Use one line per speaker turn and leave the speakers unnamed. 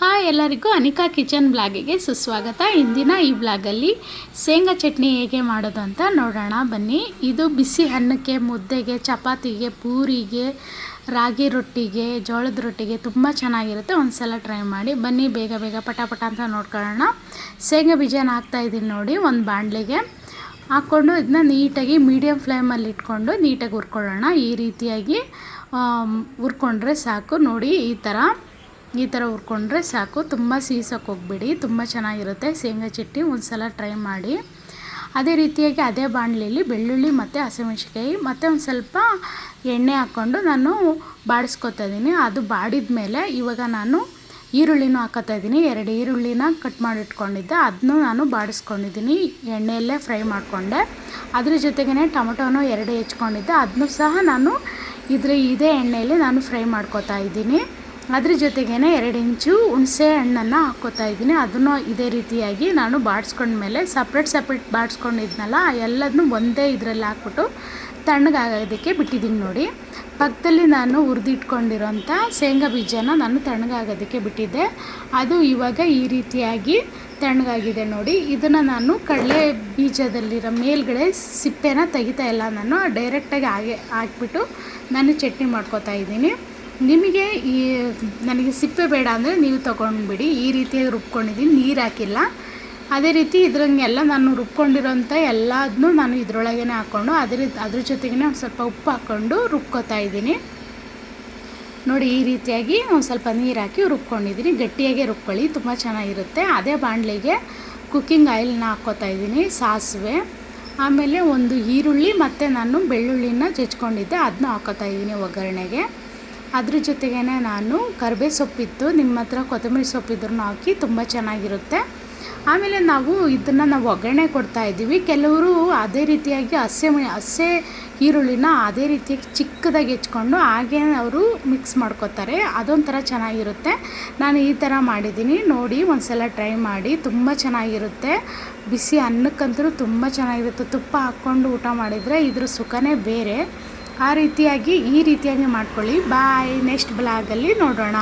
Hi ಎಲ್ಲರಿಗೂ Anika kitchen ಬ್ಲಾಗಿಗೆ ಸುಸ್ವಾಗತ. ಇಂದಿನ ಈ ಬ್ಲಾಗಲ್ಲಿ ಶೇಂಗಾ ಚಟ್ನಿ ಹೇಗೆ ಮಾಡೋದು ಅಂತ ನೋಡೋಣ ಬನ್ನಿ. ಇದು ಬಿಸಿ ಅನ್ನಕ್ಕೆ, ಮುದ್ದೆಗೆ, ಚಪಾತಿಗೆ, ಪೂರಿಗೆ, ರಾಗಿ ರೊಟ್ಟಿಗೆ, ಜೋಳದ ರೊಟ್ಟಿಗೆ ತುಂಬ ಚೆನ್ನಾಗಿರುತ್ತೆ. ಒಂದು ಸಲ ಟ್ರೈ ಮಾಡಿ ಬನ್ನಿ. ಬೇಗ ಬೇಗ ಪಟ ಅಂತ ನೋಡ್ಕೊಳ್ಳೋಣ. ಶೇಂಗಾ ಬೀಜನ ಹಾಕ್ತಾಯಿದ್ದೀನಿ ನೋಡಿ. ಒಂದು ಬಾಣಲೆಗೆ ಹಾಕ್ಕೊಂಡು ಇದನ್ನ ನೀಟಾಗಿ ಮೀಡಿಯಮ್ ಫ್ಲೇಮಲ್ಲಿ ಇಟ್ಕೊಂಡು ನೀಟಾಗಿ ಹುರ್ಕೊಳ್ಳೋಣ. ಈ ರೀತಿಯಾಗಿ ಹುರ್ಕೊಂಡ್ರೆ ಸಾಕು ನೋಡಿ. ಈ ಥರ ಹುರ್ಕೊಂಡ್ರೆ ಸಾಕು. ತುಂಬ ಸೀಸೋಕ್ಕೆ ಹೋಗ್ಬೇಡಿ, ತುಂಬ ಚೆನ್ನಾಗಿರುತ್ತೆ ಶೇಂಗಾ ಚಟ್ನಿ. ಒಂದು ಸಲ ಟ್ರೈ ಮಾಡಿ. ಅದೇ ರೀತಿಯಾಗಿ ಅದೇ ಬಾಣಲೆಯಲ್ಲಿ ಬೆಳ್ಳುಳ್ಳಿ ಮತ್ತು ಹಸಿಮೆಣ್ಸಿನ್ಕಾಯಿ ಮತ್ತು ಒಂದು ಸ್ವಲ್ಪ ಎಣ್ಣೆ ಹಾಕ್ಕೊಂಡು ನಾನು ಬಾಡಿಸ್ಕೊತಾ ಇದ್ದೀನಿ. ಅದು ಬಾಡಿದ ಮೇಲೆ ಇವಾಗ ನಾನು ಈರುಳ್ಳಿನೂ ಹಾಕೋತಾ ಇದ್ದೀನಿ. 2 ಈರುಳ್ಳಿನ ಕಟ್ ಮಾಡಿ ಇಟ್ಕೊಂಡಿದ್ದೆ, ಅದನ್ನೂ ನಾನು ಬಾಡಿಸ್ಕೊಂಡಿದ್ದೀನಿ. ಎಣ್ಣೆಯಲ್ಲೇ ಫ್ರೈ ಮಾಡಿಕೊಂಡೆ. ಅದ್ರ ಜೊತೆಗೇ ಟೊಮೊಟೊನೂ 2 ಹೆಚ್ಕೊಂಡಿದ್ದೆ, ಅದನ್ನೂ ಸಹ ನಾನು ಇದೇ ಎಣ್ಣೆಯಲ್ಲಿ ನಾನು ಫ್ರೈ ಮಾಡ್ಕೊತಾ ಇದ್ದೀನಿ. ಅದ್ರ ಜೊತೆಗೇ 2 ಇಂಚು ಹುಣಸೆ ಹಣ್ಣನ್ನು ಹಾಕ್ಕೋತಾ ಇದ್ದೀನಿ. ಅದನ್ನು ಇದೇ ರೀತಿಯಾಗಿ ನಾನು ಬಾಡಿಸ್ಕೊಂಡ್ಮೇಲೆ ಸಪ್ರೇಟ್ ಬಾಡಿಸ್ಕೊಂಡಿದ್ನಲ್ಲ ಎಲ್ಲದನ್ನೂ ಒಂದೇ ಇದರಲ್ಲಿ ಹಾಕ್ಬಿಟ್ಟು ತಣ್ಣಗಾಗೋದಕ್ಕೆ ಬಿಟ್ಟಿದ್ದೀನಿ ನೋಡಿ. ಪಕ್ಕದಲ್ಲಿ ನಾನು ಹುರಿದಿಟ್ಕೊಂಡಿರೋಂಥ ಶೇಂಗಾ ಬೀಜನ ನಾನು ತಣ್ಣಗಾಗೋದಕ್ಕೆ ಬಿಟ್ಟಿದ್ದೆ. ಅದು ಇವಾಗ ಈ ರೀತಿಯಾಗಿ ತಣ್ಣಗಾಗಿದೆ ನೋಡಿ. ಇದನ್ನು ನಾನು ಕಡಲೆ ಬೀಜದಲ್ಲಿರೋ ಮೇಲ್ಗಡೆ ಸಿಪ್ಪೆನ ತೆಗಿತಾ ಇಲ್ಲ, ನಾನು ಡೈರೆಕ್ಟಾಗಿ ಹಾಕ್ಬಿಟ್ಟು ನಾನು ಚಟ್ನಿ ಮಾಡ್ಕೊತಾ ಇದ್ದೀನಿ. ನಿಮಗೆ ನನಗೆ ಸಿಪ್ಪೆ ಬೇಡ ಅಂದರೆ ನೀವು ತೊಗೊಂಡ್ಬಿಡಿ. ಈ ರೀತಿಯಾಗಿ ರುಬ್ಕೊಂಡಿದ್ದೀನಿ, ನೀರು ಹಾಕಿಲ್ಲ. ಅದೇ ರೀತಿ ಇದ್ರಂಗೆಲ್ಲ ನಾನು ರುಬ್ಕೊಂಡಿರೋಂಥ ಎಲ್ಲದನ್ನೂ ನಾನು ಇದರೊಳಗೇ ಹಾಕ್ಕೊಂಡು ಅದ್ರ ಜೊತೆಗೇ ಒಂದು ಸ್ವಲ್ಪ ಉಪ್ಪು ಹಾಕ್ಕೊಂಡು ರುಬ್ಕೊತಾ ಇದ್ದೀನಿ ನೋಡಿ. ಈ ರೀತಿಯಾಗಿ ಒಂದು ಸ್ವಲ್ಪ ನೀರು ಹಾಕಿ ರುಬ್ಕೊಂಡಿದ್ದೀನಿ. ಗಟ್ಟಿಯಾಗೆ ರುಬ್ಕೊಳ್ಳಿ, ತುಂಬ ಚೆನ್ನಾಗಿರುತ್ತೆ. ಅದೇ ಬಾಣಲೆಗೆ ಕುಕ್ಕಿಂಗ್ ಆಯಿಲ್ನ ಹಾಕ್ಕೋತಾ ಇದ್ದೀನಿ, ಸಾಸಿವೆ, ಆಮೇಲೆ ಒಂದು ಈರುಳ್ಳಿ ಮತ್ತು ನಾನು ಬೆಳ್ಳುಳ್ಳಿನ ಜಜ್ಕೊಂಡಿದ್ದೆ, ಅದನ್ನೂ ಹಾಕ್ಕೋತಾ ಇದ್ದೀನಿ ಒಗ್ಗರಣೆಗೆ. ಅದ್ರ ಜೊತೆಗೇ ನಾನು ಕರಿಬೇವು ಸೊಪ್ಪಿತ್ತು, ನಿಮ್ಮ ಹತ್ರ ಕೊತ್ತಂಬರಿ ಸೊಪ್ಪಿದ್ರೂ ಹಾಕಿ ತುಂಬ ಚೆನ್ನಾಗಿರುತ್ತೆ. ಆಮೇಲೆ ನಾವು ಒಗ್ಗರಣೆ ಕೊಡ್ತಾಯಿದ್ದೀವಿ. ಕೆಲವರು ಅದೇ ರೀತಿಯಾಗಿ ಹಸೆ ಈರುಳ್ಳಿನ ಅದೇ ರೀತಿಯಾಗಿ ಚಿಕ್ಕದಾಗಿ ಹೆಚ್ಕೊಂಡು ಹಾಗೇ ಅವರು ಮಿಕ್ಸ್ ಮಾಡ್ಕೋತಾರೆ, ಅದೊಂಥರ ಚೆನ್ನಾಗಿರುತ್ತೆ. ನಾನು ಈ ಥರ ಮಾಡಿದ್ದೀನಿ ನೋಡಿ. ಒಂದು ಸಲ ಟ್ರೈ ಮಾಡಿ, ತುಂಬ ಚೆನ್ನಾಗಿರುತ್ತೆ. ಬಿಸಿ ಅನ್ನಕ್ಕಂತೂ ತುಂಬ ಚೆನ್ನಾಗಿರುತ್ತೆ. ತುಪ್ಪ ಹಾಕ್ಕೊಂಡು ಊಟ ಮಾಡಿದರೆ ಇದ್ರ ಸುಖನೇ ಬೇರೆ. ಈ ರೀತಿಯಾಗಿ ಮಾಡ್ಕೊಳ್ಳಿ. ಬಾಯ್, ನೆಕ್ಸ್ಟ್ ಬ್ಲಾಗಲ್ಲಿ ನೋಡೋಣ.